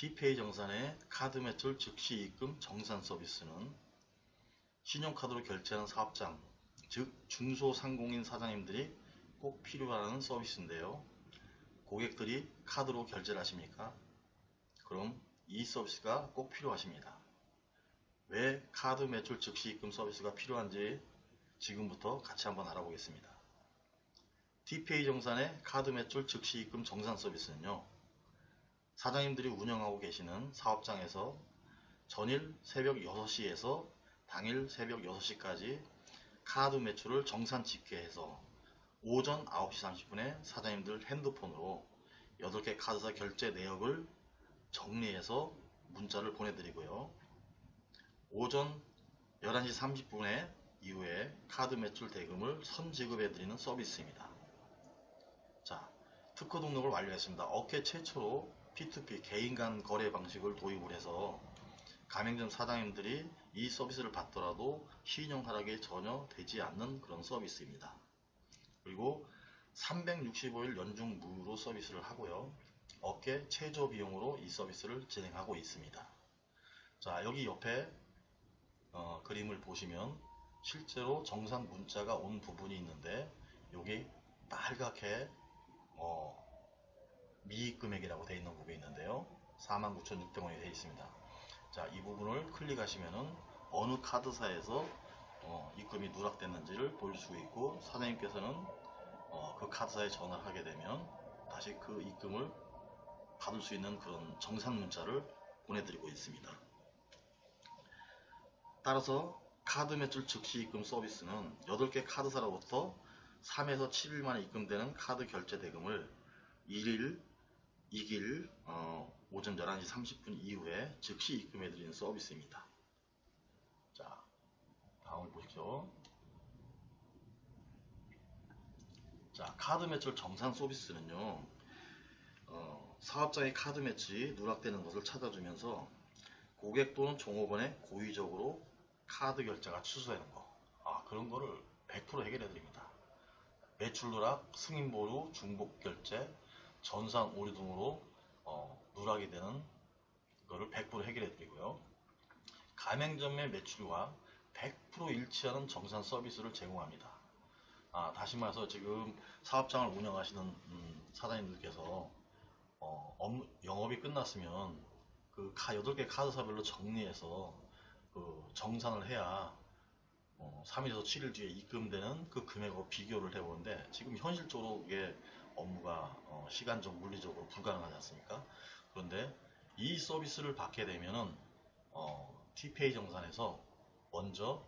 T페이 정산의 카드 매출 즉시 입금 정산 서비스는 신용카드로 결제하는 사업장, 즉 중소상공인 사장님들이 꼭 필요로 하는 서비스인데요. 고객들이 카드로 결제를 하십니까? 그럼 이 서비스가 꼭 필요하십니다. 왜 카드 매출 즉시 입금 서비스가 필요한지 지금부터 같이 한번 알아보겠습니다. T페이 정산의 카드 매출 즉시 입금 정산 서비스는요, 사장님들이 운영하고 계시는 사업장에서 전일 새벽 6시에서 당일 새벽 6시까지 카드 매출을 정산 집계해서 오전 9시 30분에 사장님들 핸드폰으로 8개 카드사 결제 내역을 정리해서 문자를 보내드리고요. 오전 11시 30분에 이후에 카드 매출 대금을 선지급해드리는 서비스입니다. 자, 특허 등록을 완료했습니다. 업계 최초로 P2P 개인 간 거래 방식을 도입을 해서 가맹점 사장님들이 이 서비스를 받더라도 신용 하락이 전혀 되지 않는 그런 서비스입니다. 그리고 365일 연중 무휴로 서비스를 하고요. 업계 최저 비용으로 이 서비스를 진행하고 있습니다. 자, 여기 옆에 그림을 보시면 실제로 정산 문자가 온 부분이 있는데 여기 빨갛게 미입금액이라고 되어 있는 부분이 있는데요. 49,600원이 되어 있습니다. 자, 이 부분을 클릭하시면은 어느 카드사에서 입금이 누락됐는지를 볼 수 있고, 사장님께서는 그 카드사에 전화를 하게 되면 다시 그 입금을 받을 수 있는 그런 정산 문자를 보내드리고 있습니다. 따라서 카드 매출 즉시 입금 서비스는 8개 카드사로부터 3에서 7일 만에 입금되는 카드 결제 대금을 1일, 2일 오전 11시 30분 이후에 즉시 입금해드리는 서비스입니다. 자, 다음을 보십시오. 자, 카드 매출 정산 서비스는요, 사업장의 카드 매출이 누락되는 것을 찾아주면서 고객 또는 종업원의 고의적으로 카드 결제가 취소되는 거, 그런 거를 100% 해결해 드립니다. 매출 누락, 승인 보류, 중복 결제, 전산 오류 등으로 누락이 되는 거를 100% 해결해 드리고요. 가맹점의 매출과 100% 일치하는 정산 서비스를 제공합니다. 다시 말해서 지금 사업장을 운영하시는 사장님들께서 영업이 끝났으면 그 8개 카드사별로 정리해서 그 정산을 해야 3일에서 7일 뒤에 입금되는 그 금액하고 비교를 해보는데, 지금 현실적으로 이게 업무가 시간적 물리적으로 불가능하지 않습니까? 그런데 이 서비스를 받게 되면은 T페이 정산에서 먼저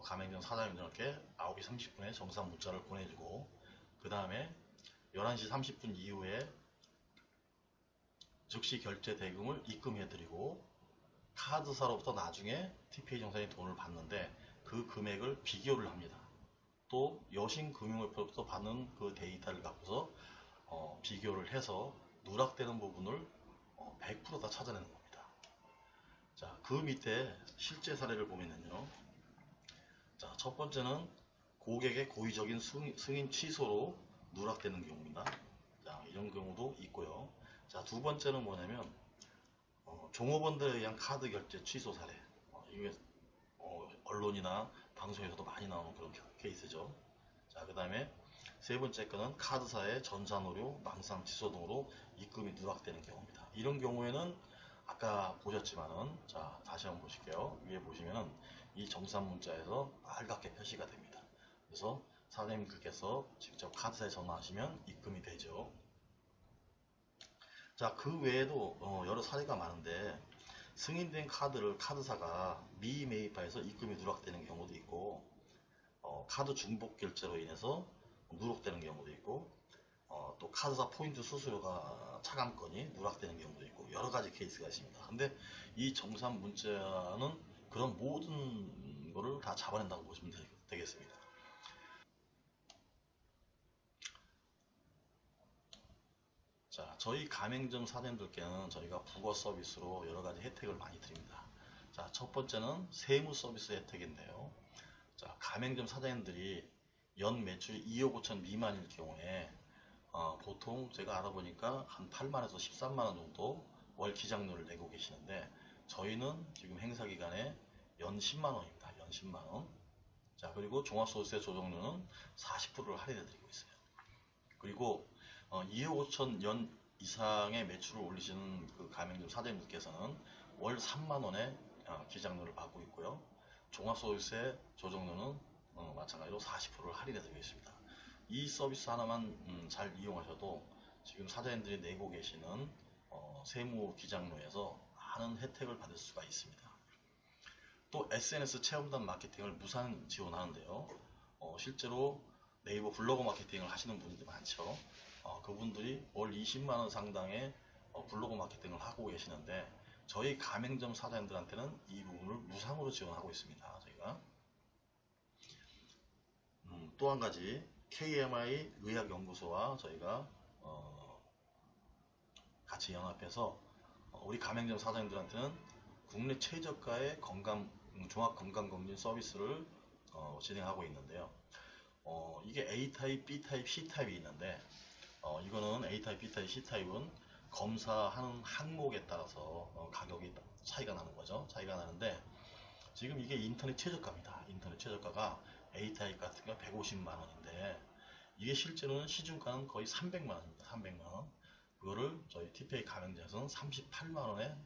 가맹점 사장님들께 9시 30분에 정산 문자를 보내주고, 그 다음에 11시 30분 이후에 즉시 결제 대금을 입금해드리고, 카드사로부터 나중에 T페이 정산이 돈을 받는데 그 금액을 비교를 합니다. 또 여신금융회로부터 받는 그 데이터를 갖고서 비교를 해서 누락되는 부분을 100% 다 찾아내는 겁니다. 자, 그 밑에 실제 사례를 보면은요, 자, 첫 번째는 고객의 고의적인 승인 취소로 누락되는 경우입니다. 자, 이런 경우도 있고요. 자, 두 번째는 뭐냐면 종업원들에 의한 카드 결제 취소 사례. 이게 언론이나 방송에서도 많이 나오는 그런 케이스죠. 자, 그 다음에 세 번째 거는 카드사의 전산 오류, 망상 취소 등으로 입금이 누락되는 경우입니다. 이런 경우에는 아까 보셨지만은, 자, 다시 한번 보실게요. 위에 보시면은 이 정산 문자에서 빨갛게 표시가 됩니다. 그래서 사장님들께서 직접 카드사에 전화하시면 입금이 되죠. 자, 그 외에도 여러 사례가 많은데, 승인된 카드를 카드사가 미매입하여서 입금이 누락되는 경우도 있고, 카드 중복 결제로 인해서 누락되는 경우도 있고, 또 카드사 포인트 수수료가 차감권이 누락되는 경우도 있고, 여러 가지 케이스가 있습니다. 근데 이 정산 문자는 그런 모든 거를 다 잡아낸다고 보시면 되겠습니다. 자, 저희 가맹점 사장님들께는 저희가 부거 서비스로 여러 가지 혜택을 많이 드립니다. 자, 첫 번째는 세무 서비스 혜택인데요. 자, 가맹점 사장님들이 연 매출이 2억 5천 미만일 경우에 보통 제가 알아보니까 한 8만에서 13만원 정도 월 기장료를 내고 계시는데 저희는 지금 행사 기간에 연 10만원입니다. 연 10만원. 자, 그리고 종합소득세 조정료는 40%를 할인해 드리고 있어요. 그리고 2억 5천 연 이상의 매출을 올리시는 그 가맹점 사장님들께서는 월 3만원의 기장료를 받고 있고요. 종합소득세 조정료는 마찬가지로 40%를 할인해 드리고 있습니다. 이 서비스 하나만 잘 이용하셔도 지금 사장님들이 내고 계시는 세무 기장료에서 많은 혜택을 받을 수가 있습니다. 또 SNS 체험단 마케팅을 무상 지원하는데요. 실제로 네이버 블로그 마케팅을 하시는 분들이 많죠. 그분들이 월 20만원 상당의 블로그 마케팅을 하고 계시는데 저희 가맹점 사장님들한테는 이 부분을 무상으로 지원하고 있습니다. 저희가 또 한 가지 KMI 의학연구소와 저희가 같이 연합해서 우리 가맹점 사장님들한테는 국내 최저가의 종합건강검진 서비스를 진행하고 있는데요. 이게 A타입, B타입, C타입이 있는데 이거는 A타입, B타입, C타입은 검사하는 항목에 따라서 가격이 차이가 나는 거죠. 차이가 나는데 지금 이게 인터넷 최저가입니다. 인터넷 최저가가 A타입 같은 거 150만원인데 이게 실제로는 시중가는 거의 300만원입니다. 300만원. 그거를 저희 TPA 가맹점에서는 38만원에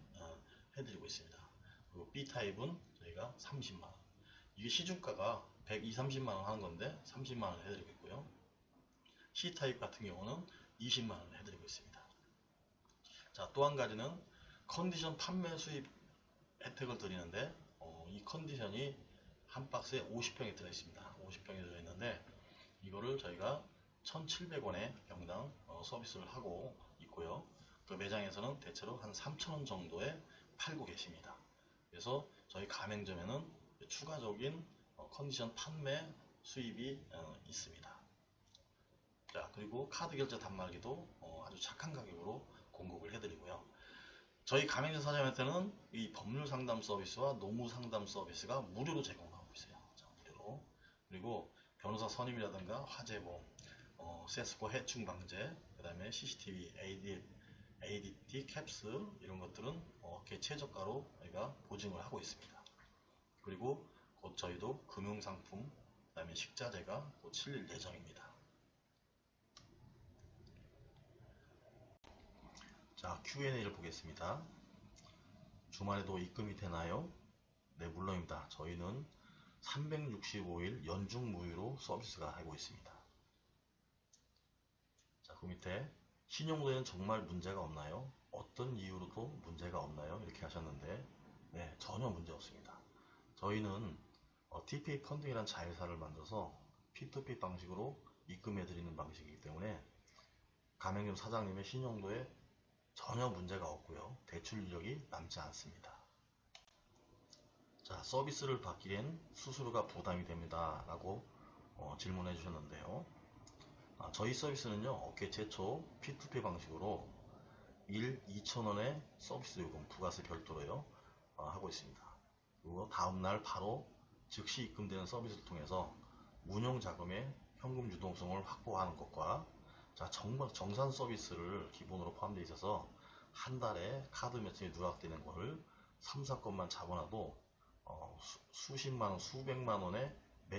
해드리고 있습니다. 그리고 B타입은 저희가 30만원. 이게 시중가가 120, 30만원 하는 건데 30만원 해드리고 있고요. C타입 같은 경우는 20만원 해드리고 있습니다. 자, 또 한 가지는 컨디션 판매 수입 혜택을 드리는데 이 컨디션이 한 박스에 50평이 들어있습니다. 50평이 들어있는데 이거를 저희가 1,700원에 병당 서비스를 하고 있고요. 그 매장에서는 대체로 한 3,000원 정도에 팔고 계십니다. 그래서 저희 가맹점에는 추가적인 컨디션 판매 수입이 있습니다. 자, 그리고 카드 결제 단말기도 아주 착한 가격으로 공급을 해드리고요. 저희 가맹점 사장님한테는 이 법률 상담 서비스와 노무 상담 서비스가 무료로 제공하고 있어요. 자, 무료로. 그리고 변호사 선임이라든가 화재보험, 세스코 해충 방제, 그 다음에 CCTV, ADT, 캡스 이런 것들은 개 최저가로 저희가 보증을 하고 있습니다. 그리고 곧 저희도 금융상품, 그 다음에 식자재가 곧 실릴 예정입니다. 자, Q&A를 보겠습니다. 주말에도 입금이 되나요? 네, 물론입니다. 저희는 365일 연중 무휴로 서비스가 하고 있습니다. 자, 그 밑에 신용도에는 정말 문제가 없나요? 어떤 이유로도 문제가 없나요? 이렇게 하셨는데 네, 전혀 문제 없습니다. 저희는 TPA 펀딩이라는 자회사를 만들어서 P2P 방식으로 입금해드리는 방식이기 때문에 가맹점 사장님의 신용도에 전혀 문제가 없고요. 대출 이력이 남지 않습니다. 자, 서비스를 받기엔 수수료가 부담이 됩니다. 라고 질문해 주셨는데요. 저희 서비스는요, 업계 최초 P2P 방식으로 2,000원의 서비스 요금 부가세 별도로요, 하고 있습니다. 그리고 다음날 바로 즉시 입금되는 서비스를 통해서 운영 자금의 현금 유동성을 확보하는 것과 자, 정산 서비스를 기본으로 포함되어 있어서 한 달에 카드 매출이 누락되는 것을 3, 4건만 잡아놔도 수십만원, 수백만원의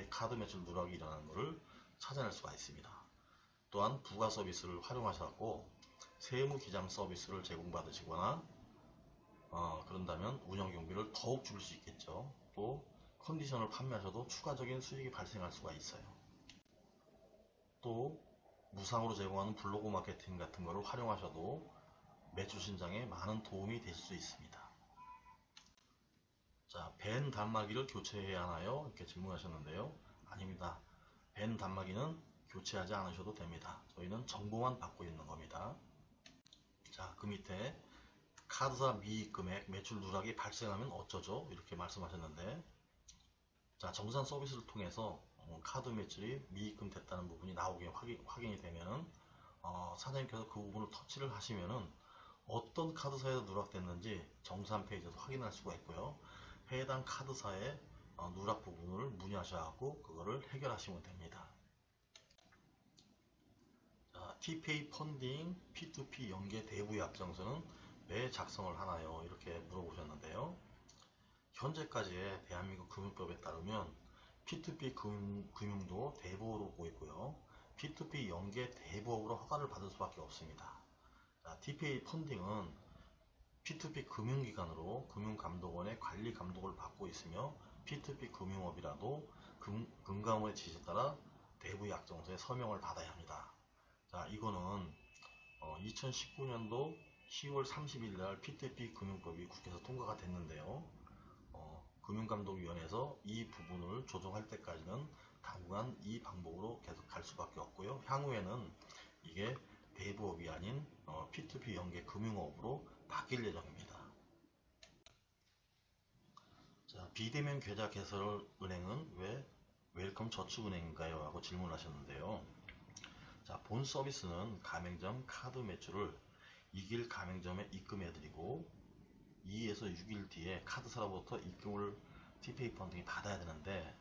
카드 매출 누락이 일어나는 것을 찾아낼 수가 있습니다. 또한 부가 서비스를 활용하셔서 세무 기장 서비스를 제공받으시거나 그런다면 운영 경비를 더욱 줄일 수 있겠죠. 또 컨디션을 판매하셔도 추가적인 수익이 발생할 수가 있어요. 또 무상으로 제공하는 블로그 마케팅 같은 것을 활용하셔도 매출 신장에 많은 도움이 되실 수 있습니다. 자, 벤 단말기를 교체해야 하나요? 이렇게 질문하셨는데요. 아닙니다. 벤 단말기는 교체하지 않으셔도 됩니다. 저희는 정보만 받고 있는 겁니다. 자, 그 밑에 카드사 미입금액 매출 누락이 발생하면 어쩌죠? 이렇게 말씀하셨는데 자, 정산 서비스를 통해서 카드 매출이 미입금 됐다는 부분이 나오게 확인이 되면 사장님께서 그 부분을 터치를 하시면은 어떤 카드사에서 누락됐는지 정산 페이지에서 확인할 수가 있고요. 해당 카드사의 누락 부분을 문의하셔서 그거를 해결하시면 됩니다. 자, TPA 펀딩 P2P 연계 대부의 앞장서는 왜 작성을 하나요? 이렇게 물어보셨는데요. 현재까지의 대한민국 금융법에 따르면 P2P 금융도 대부업으로 보고 있고요. P2P 연계 대부업으로 허가를 받을 수밖에 없습니다. 자, TPA 펀딩은 P2P 금융기관으로 금융감독원의 관리 감독을 받고 있으며 P2P 금융업이라도 금감원의 지시에 따라 대부 약정서에 서명을 받아야 합니다. 자, 이거는 2019년도 10월 30일 날 P2P 금융법이 국회에서 통과가 됐는데요. 금융감독위원회에서 이 부분을 조정할 때까지는 당분간 이 방법으로 계속 갈 수밖에 없고요. 향후에는 이게 대부업이 아닌 P2P 연계 금융업으로 바뀔 예정입니다. 자, 비대면 계좌 개설 은행은 왜 웰컴 저축은행인가요? 라고 질문하셨는데요. 자, 본 서비스는 가맹점 카드 매출을 2길 가맹점에 입금해드리고 2에서 6일 뒤에 카드사로부터 입금을 TPA 펀딩이 받아야 되는데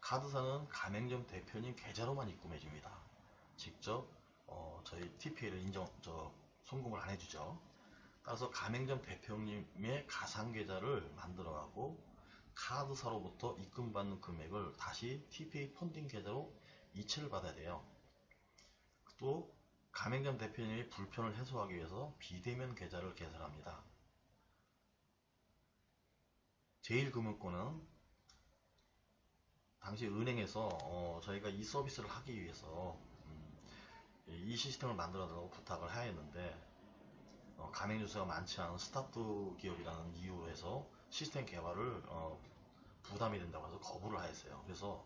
카드사는 가맹점 대표님 계좌로만 입금해줍니다. 직접 저희 TPA를 송금을 안 해주죠. 따라서 가맹점 대표님의 가상계좌를 만들어가고 카드사로부터 입금받는 금액을 다시 TPA 펀딩 계좌로 이체를 받아야 돼요. 또 가맹점 대표님의 불편을 해소하기 위해서 비대면 계좌를 개설합니다. 제일금융권은 당시 은행에서 저희가 이 서비스를 하기 위해서 이 시스템을 만들어 달라고 부탁을 하였는데 가맹주수가 많지 않은 스타트 기업이라는 이유로 해서 시스템 개발을 부담이 된다고 해서 거부를 하였어요. 그래서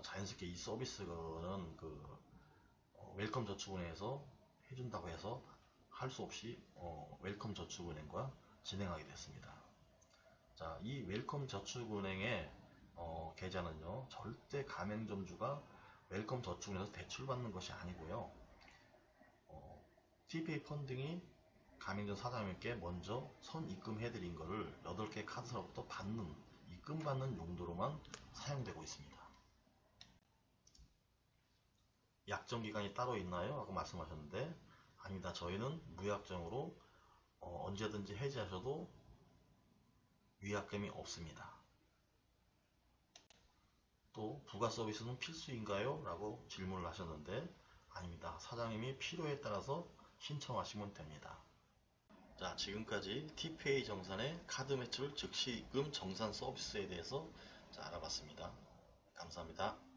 자연스럽게 이 서비스는 웰컴 저축은행에서 해준다고 해서 할 수 없이 웰컴 저축은행과 진행하게 됐습니다. 자, 이 웰컴 저축은행의 계좌는요, 절대 가맹점주가 웰컴 저축은행에서 대출받는 것이 아니고요. TPA 펀딩이 가맹점 사장님께 먼저 선입금해드린 것을 8개 카드사로부터 입금받는 용도로만 사용되고 있습니다. 약정기간이 따로 있나요? 라고 말씀하셨는데 아닙니다. 저희는 무약정으로 언제든지 해지하셔도 위약금이 없습니다. 또 부가 서비스는 필수인가요? 라고 질문을 하셨는데 아닙니다. 사장님이 필요에 따라서 신청하시면 됩니다. 자, 지금까지 TPA 정산의 카드 매출 즉시 입금 정산 서비스에 대해서 알아봤습니다. 감사합니다.